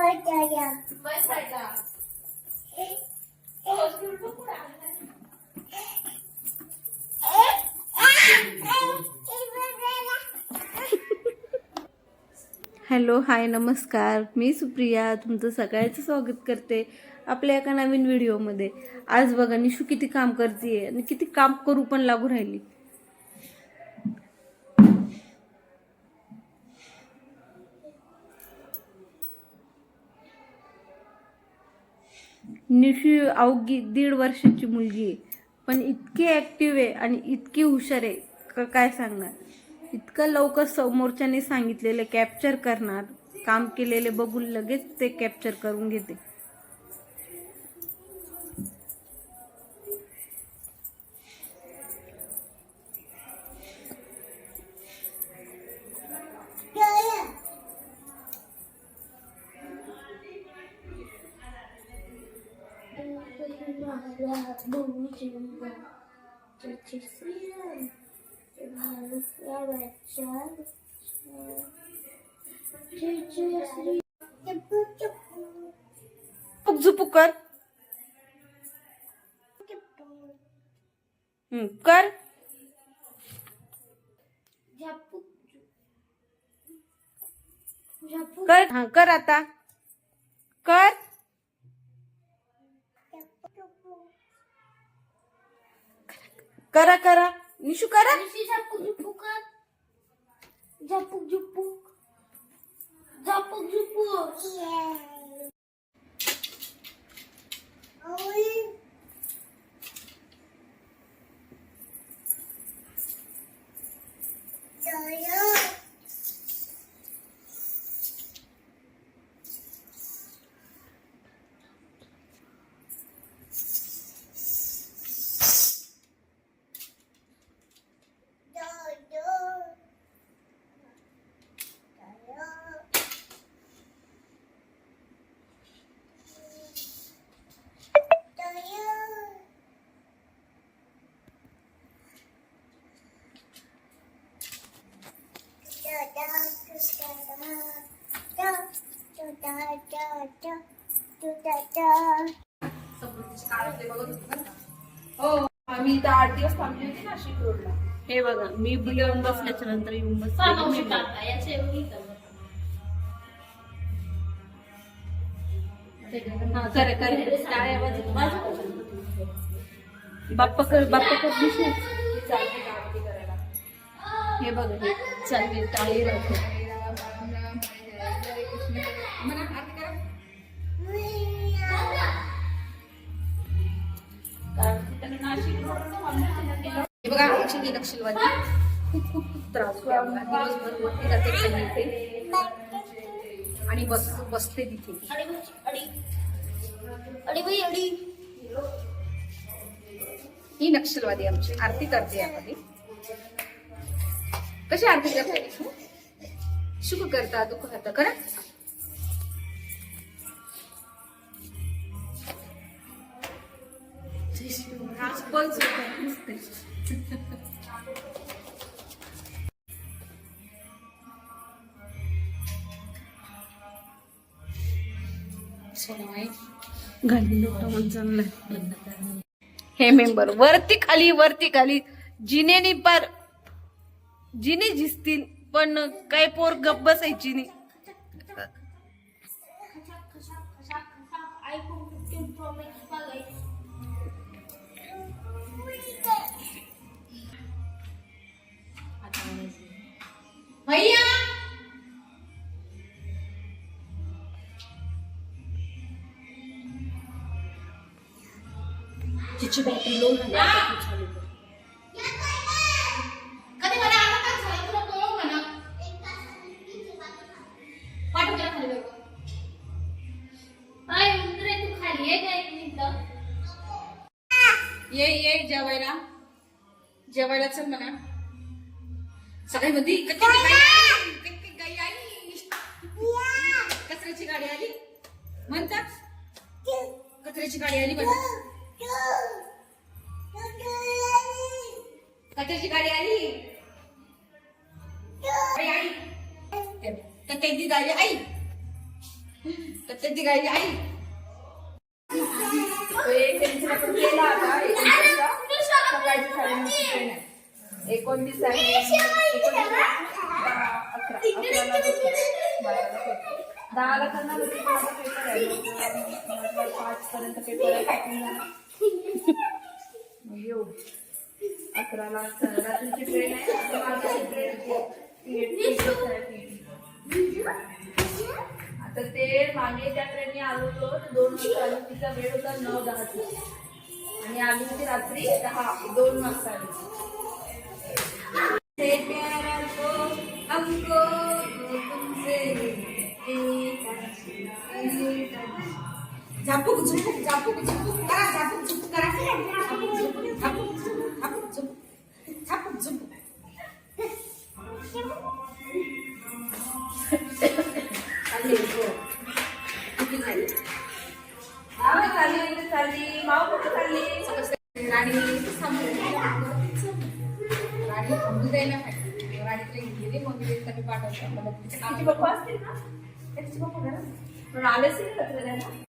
Hello, हाय, नमस्कार. मी सुप्रिया तुमचं सगळ्यांचं स्वागत करते आपल्या एका नवीन व्हिडिओमध्ये. आज बघा निशू किती काम करते आणि किती काम करू पण लागू राहिली. निशू अवघी 1.5 वर्षाची मुलगी आहे, पण इतकी ऍक्टिव्ह आहे आणि इतकी हुशार आहे काय सांगणार. इतकं लवकर समोरच्याने सांगितलेले कॅप्चर करणार, काम केलेले बघून लगेच ते कॅप्चर करून घेते. झुपू कर कर कर, हा कर, आता कर. करा करा निशू, करा. झापूक झुपूक झापूक झुपूक झापूक झुपूक. आम्ही इथं 8 दिवस थांबली होती नाशिक रोडला. हे बघा, मी येऊन बसल्याच्या नंतर येऊन बसले. बाप्पा कर विष्णू. हे बघा, हे चालले टाळी राहते. हे बघा, आमची ही नक्षलवादी खूप त्रास होतो. दिवसभर वरती जाते खाली येते आणि बसते तिथे. ही नक्षलवादी आमची आरती करते. यामध्ये कशी आरती करता? शुभ करता दुःख करता. करा. हे मेंबर वरती खाली जिनेनी पर जिने जिसतील, पण काय पोर गप्प बसायची नाही. भैया तिची बॅटरी लो झाली. चालू कर. कधी मला आला का झाला तुला कळव म्हणा. पाठव त्याला खाली बघ. काय उतरे तू खाली आहे काय मिनिट. ये जेवायला चल म्हणा. सकाळी मध्ये कचऱ्याची गाडी आली म्हणतात. कचऱ्याची गाडी आली म्हणा. कचऱ्याची गाडी आली. आई तर त्यांची गाडी आई तर त्याची गाई आई तो एक त्यांच्या पण केला आता 29 सकाळची 9:30 ट्रेन आहे. 29 आहे 10ला करणार होती पण आता पेपर आहे 5 पर्यंत पेपर आहे मग येऊ 11ला रात्रीची ट्रेन आहे आता ते मागे त्या ट्रेनने आलो होतो 2 वाजता आलो तिचा वेळ होता 9:10 आणि आली होती रात्री 2 वाजता आली. हमको तुमसे झापूक झुपूक झापूक झुपूक करा झापूक झुपूक करा झापूक झुपूक झापूक झुपूक झापूक झुपूक झापूक झुपूक चालली माव कुठे चालली राणी थांबू द्यायला पाहिजे राणीकडे गेली मग मी पाठवतो तिचे पप्पा असतील ना त्याचे पप्पा घरात पण आलेच नाही